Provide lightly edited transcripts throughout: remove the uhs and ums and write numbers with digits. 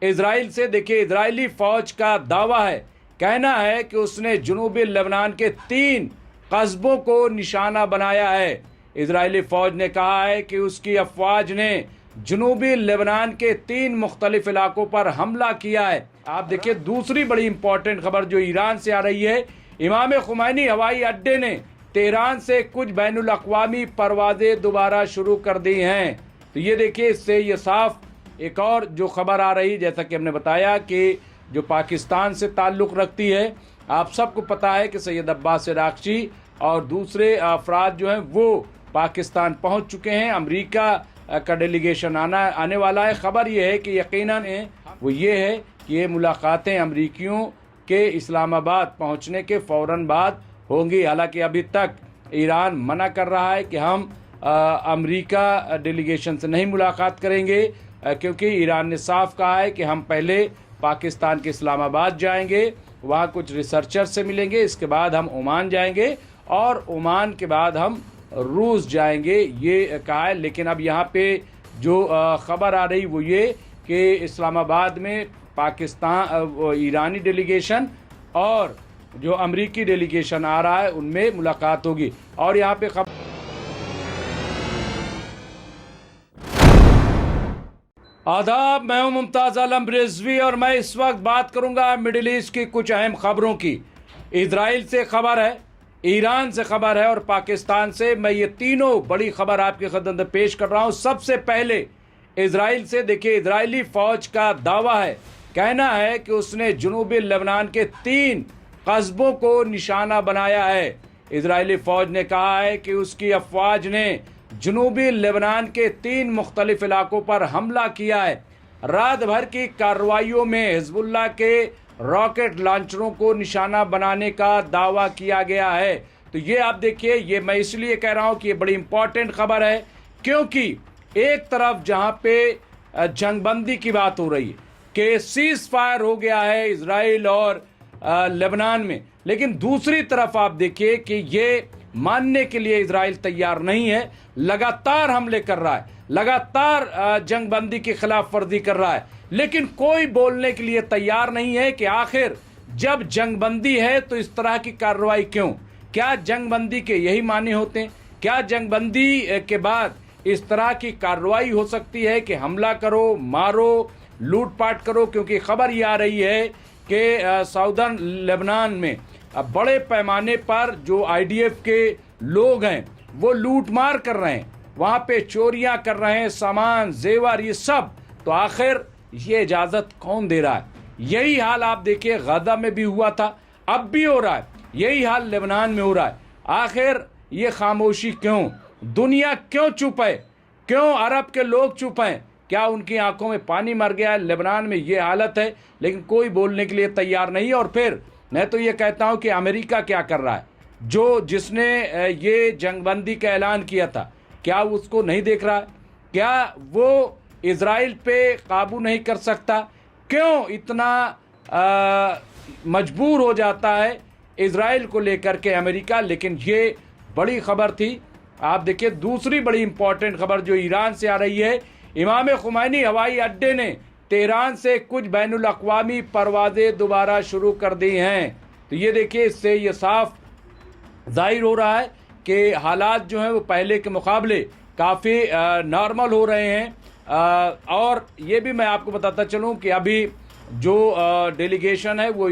Israel से। देखिए, Israeli फ़ौज का दावा है, कहना है कि उसने जनूबी लेबनान के 3 कस्बों को निशाना बनाया है। इजरायली फ़ौज ने कहा है कि उसकी अफवाज ने जनूबी लेबनान के 3 मुख्तलिफ इलाकों पर हमला किया है। आप देखिए, दूसरी बड़ी इंपॉर्टेंट खबर जो ईरान से आ रही है, इमाम खुमैनी हवाई अड्डे ने तेहरान से कुछ बैनुल अक़वामी परवाज़ें दोबारा शुरू कर दी हैं। तो ये देखिए, इससे ये साफ एक और जो खबर आ रही, जैसा कि हमने बताया कि जो पाकिस्तान से ताल्लुक़ रखती है। आप सबको पता है कि सैयद अब्बास इराक़ची और दूसरे अफराद जो हैं वो पाकिस्तान पहुंच चुके हैं। अमेरिका का डेलीगेशन आने वाला है। ख़बर ये है कि यकीनन वो ये है कि ये मुलाकातें अमरीकियों के इस्लामाबाद पहुंचने के फ़ौरन बाद होंगी। हालांकि अभी तक ईरान मना कर रहा है कि हम अमेरिका डेलीगेशन से नहीं मुलाकात करेंगे, क्योंकि ईरान ने साफ कहा है कि हम पहले पाकिस्तान के इस्लामाबाद जाएंगे, वहाँ कुछ रिसर्चर से मिलेंगे, इसके बाद हम ओमान जाएंगे और ओमान के बाद हम रूस जाएंगे, ये कहा है। लेकिन अब यहाँ पे जो ख़बर आ रही वो ये कि इस्लामाबाद में पाकिस्तान ईरानी डेलीगेशन और जो अमरीकी डेलीगेशन आ रहा है उनमें मुलाकात होगी। और यहाँ पे आदाब, मैं हूं मुमताज़ आलम रिजवी और मैं इस वक्त बात करूंगा मिडिल ईस्ट की कुछ अहम खबरों की। इजराइल से खबर है, ईरान से खबर है और पाकिस्तान से। मैं ये तीनों बड़ी खबर आपके खिदमत में पेश कर रहा हूं। सबसे पहले इजराइल से। देखिए, इजरायली फ़ौज का दावा है, कहना है कि उसने जनूबी लेबनान के 3 कस्बों को निशाना बनाया है। इजरायली फ़ौज ने कहा है कि उसकी अफवाज ने जनूबी लेबनान के 3 मुख्तलिफ इलाकों पर हमला किया है। रात भर की कार्रवाइयों में हिजबुल्लाह के रॉकेट लॉन्चरों को निशाना बनाने का दावा किया गया है। तो ये आप देखिए, ये मैं इसलिए कह रहा हूं कि ये बड़ी इंपॉर्टेंट खबर है, क्योंकि एक तरफ जहां पे जंगबंदी की बात हो रही है कि सीज फायर हो गया है इजराइल और लेबनान में, लेकिन दूसरी तरफ आप देखिए कि ये मानने के लिए इजराइल तैयार नहीं है। लगातार हमले कर रहा है, लगातार जंगबंदी की खिलाफ वर्जी कर रहा है, लेकिन कोई बोलने के लिए तैयार नहीं है कि आखिर जब जंगबंदी है तो इस तरह की कार्रवाई क्यों? क्या जंगबंदी के यही माने होते हैं? क्या जंगबंदी के बाद इस तरह की कार्रवाई हो सकती है कि हमला करो, मारो, लूटपाट करो? क्योंकि खबर ये आ रही है कि साउदर्न लेबनान में बड़े पैमाने पर जो आईडीएफ के लोग हैं वो लूटमार कर रहे हैं, वहाँ पे चोरियां कर रहे हैं, सामान, जेवर, ये सब। तो आखिर ये इजाज़त कौन दे रहा है? यही हाल आप देखिए गजा में भी हुआ था, अब भी हो रहा है, यही हाल लेबनान में हो रहा है। आखिर ये खामोशी क्यों? दुनिया क्यों चुप है? क्यों अरब के लोग चुप हैं? क्या उनकी आंखों में पानी मर गया है? लेबनान में ये हालत है, लेकिन कोई बोलने के लिए तैयार नहीं। और फिर मैं तो ये कहता हूँ कि अमेरिका क्या कर रहा है? जिसने ये जंगबंदी का ऐलान किया था, क्या उसको नहीं देख रहा है? क्या वो इजराइल पे काबू नहीं कर सकता? क्यों इतना मजबूर हो जाता है इजराइल को लेकर के अमेरिका? लेकिन ये बड़ी खबर थी। आप देखिए, दूसरी बड़ी इंपॉर्टेंट खबर जो ईरान से आ रही है, इमाम खुमैनी हवाई अड्डे ने तेहरान से कुछ बैनुल अक़वामी परवाज़ें दोबारा शुरू कर दी हैं। तो ये देखिए, इससे ये साफ जाहिर हो रहा है कि हालात जो हैं वो पहले के मुकाबले काफ़ी नॉर्मल हो रहे हैं। और ये भी मैं आपको बताता चलूँ कि अभी जो डेलीगेशन है वो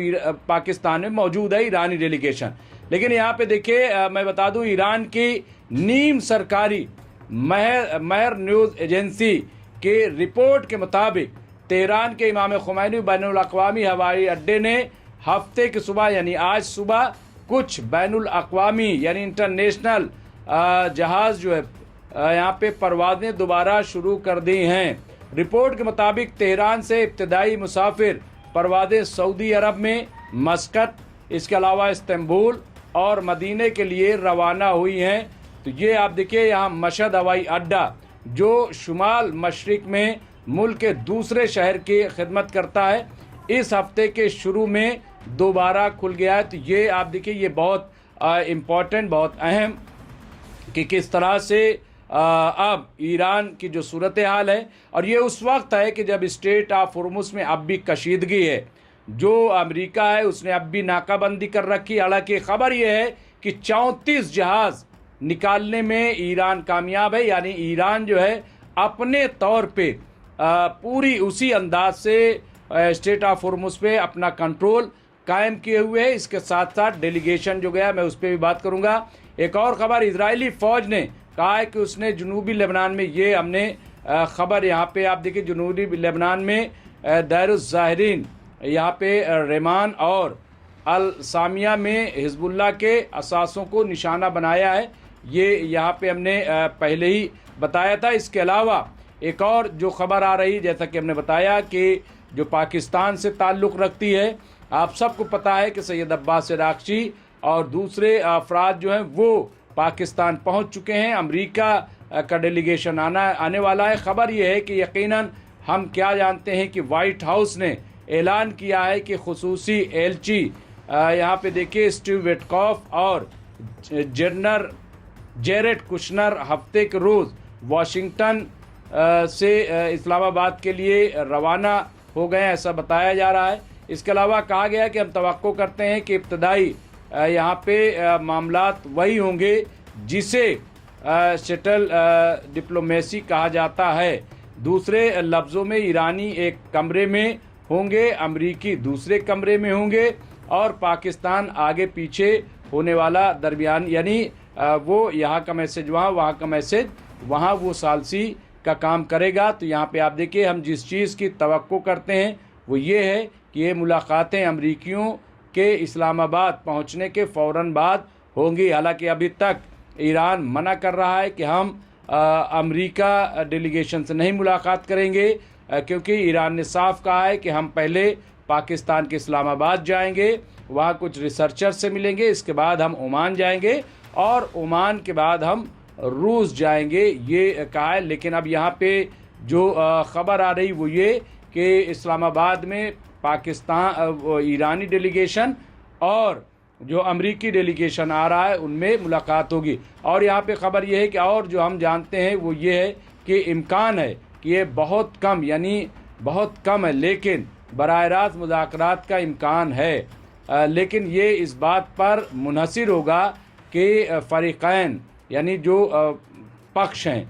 पाकिस्तान में मौजूद है, ईरानी डेलीगेशन। लेकिन यहाँ पे देखिए, मैं बता दूँ, ईरान की नीम सरकारी महर न्यूज़ एजेंसी के रिपोर्ट के मुताबिक तेहरान के इमाम खुमैनी बैनुल अक़वामी हवाई अड्डे ने हफ्ते की सुबह यानी आज सुबह कुछ बैनुल अक़वामी यानी इंटरनेशनल जहाज़ जो है यहाँ पे परवाज़ें दोबारा शुरू कर दी हैं। रिपोर्ट के मुताबिक तेहरान से इब्तदाई मुसाफिर परवाज़ें सऊदी अरब में मस्कट, इसके अलावा इस्तांबुल और मदीने के लिए रवाना हुई हैं। तो ये आप देखिए, यहाँ मशहद हवाई अड्डा जो शुमाल मशरिक में मुल्क के दूसरे शहर की खिदमत करता है, इस हफ्ते के शुरू में दोबारा खुल गया है। तो ये आप देखिए, ये बहुत इम्पॉर्टेंट, बहुत अहम कि किस तरह से अब ईरान की जो सूरत हाल है, और ये उस वक्त है कि जब स्ट्रेट ऑफ होर्मुज़ में अब भी कशीदगी है। जो अमेरिका है उसने अब भी नाकाबंदी कर रखी। हालांकि ख़बर यह है कि 34 जहाज़ निकालने में ईरान कामयाब है, यानी ईरान जो है अपने तौर पे पूरी उसी अंदाज से स्ट्रेट ऑफ होर्मुज़ पे अपना कंट्रोल कायम किए हुए है। इसके साथ साथ डेलीगेशन जो गया, मैं उस पर भी बात करूंगा। एक और ख़बर, इजरायली फ़ौज ने कहा है कि उसने जनूबी लेबनान में, ये हमने ख़बर यहाँ पे आप देखिए, जनूबी लेबनान में दायरुज़ ज़ाहिरीन यहाँ पे रेमान और अल सामिया में हिजबुल्लाह के असासों को निशाना बनाया है। ये यहाँ पे हमने पहले ही बताया था। इसके अलावा एक और जो ख़बर आ रही, जैसा कि हमने बताया कि जो पाकिस्तान से ताल्लुक़ रखती है, आप सबको पता है कि सैयद अब्बास इराक़ची और दूसरे अफराद जो हैं वो पाकिस्तान पहुंच चुके हैं। अमेरिका का डेलीगेशन आने वाला है। ख़बर यह है कि यकीनन हम क्या जानते हैं कि वाइट हाउस ने ऐलान किया है कि खुसूसी एलची यहाँ पे देखिए स्टीव विटकॉफ और जनरल जेरेड कुशनर हफ्ते के रोज़ वाशिंगटन से इस्लामाबाद के लिए रवाना हो गए, ऐसा बताया जा रहा है। इसके अलावा कहा गया कि हम तवक्को करते हैं कि इब्तदाई यहाँ पे मामलात वही होंगे जिसे शटल डिप्लोमेसी कहा जाता है। दूसरे लफ्ज़ों में ईरानी एक कमरे में होंगे, अमरीकी दूसरे कमरे में होंगे और पाकिस्तान आगे पीछे होने वाला दरमियान, यानी वो यहाँ का मैसेज वहाँ, वहाँ का मैसेज वहाँ, वो सालसी का काम करेगा। तो यहाँ पे आप देखिए, हम जिस चीज़ की तवक्को करते हैं वो ये है कि ये मुलाकातें अमरीकियों के इस्लामाबाद पहुँचने के फ़ौरन बाद होंगी। हालांकि अभी तक ईरान मना कर रहा है कि हम अमरीका डेलीगेशन से नहीं मुलाकात करेंगे, क्योंकि ईरान ने साफ कहा है कि हम पहले पाकिस्तान के इस्लामाबाद जाएंगे, वहाँ कुछ रिसर्चर से मिलेंगे, इसके बाद हम ओमान जाएंगे और ओमान के बाद हम रूस जाएंगे, ये कहा है। लेकिन अब यहाँ पे जो ख़बर आ रही वो ये कि इस्लामाबाद में पाकिस्तान ईरानी डेलीगेशन और जो अमरीकी डेलीगेशन आ रहा है उनमें मुलाकात होगी। और यहाँ पे ख़बर ये है कि और जो हम जानते हैं वो ये है कि इम्कान है कि ये बहुत कम, यानी बहुत कम है, लेकिन बराह रास्त मुज़ाकरात का इम्कान है। लेकिन ये इस बात पर मुनहसिर होगा कि फ़रीक़ैन, यानी जो पक्ष हैं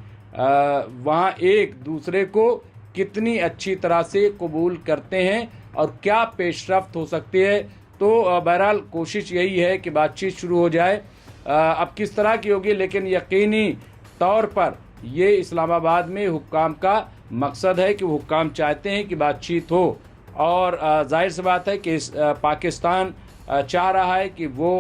वहाँ एक दूसरे को कितनी अच्छी तरह से कबूल करते हैं और क्या पेशरफ्त हो सकती है। तो बहरहाल कोशिश यही है कि बातचीत शुरू हो जाए। अब किस तरह की होगी, लेकिन यकीनी तौर पर ये इस्लामाबाद में हुक्काम का मकसद है कि हुक्काम चाहते हैं कि बातचीत हो। और जाहिर सी बात है कि पाकिस्तान चाह रहा है कि वो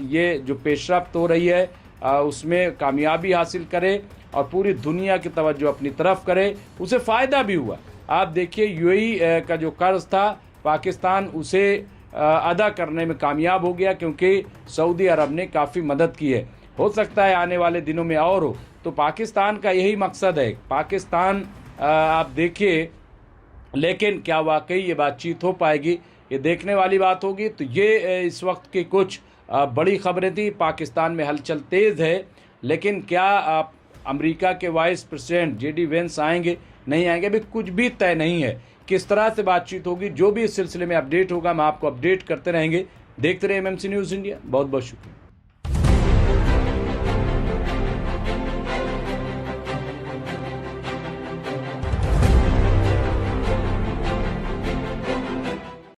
ये जो पेशरफ्त हो रही है उसमें कामयाबी हासिल करे और पूरी दुनिया की तवज्जो अपनी तरफ करे। उसे फ़ायदा भी हुआ। आप देखिए यूएई का जो कर्ज़ था पाकिस्तान उसे अदा करने में कामयाब हो गया, क्योंकि सऊदी अरब ने काफ़ी मदद की है। हो सकता है आने वाले दिनों में और हो। तो पाकिस्तान का यही मकसद है। पाकिस्तान आप देखिए, लेकिन क्या वाकई ये बातचीत हो पाएगी, ये देखने वाली बात होगी। तो ये इस वक्त की कुछ बड़ी खबरें थी। पाकिस्तान में हलचल तेज़ है, लेकिन क्या अमेरिका के वाइस प्रेसिडेंट जेडी वेंस आएंगे नहीं आएंगे, अभी कुछ भी तय नहीं है। किस तरह से बातचीत होगी, जो भी इस सिलसिले में अपडेट होगा हम आपको अपडेट करते रहेंगे। देखते रहे एमएमसी न्यूज़ इंडिया। बहुत बहुत शुक्रिया।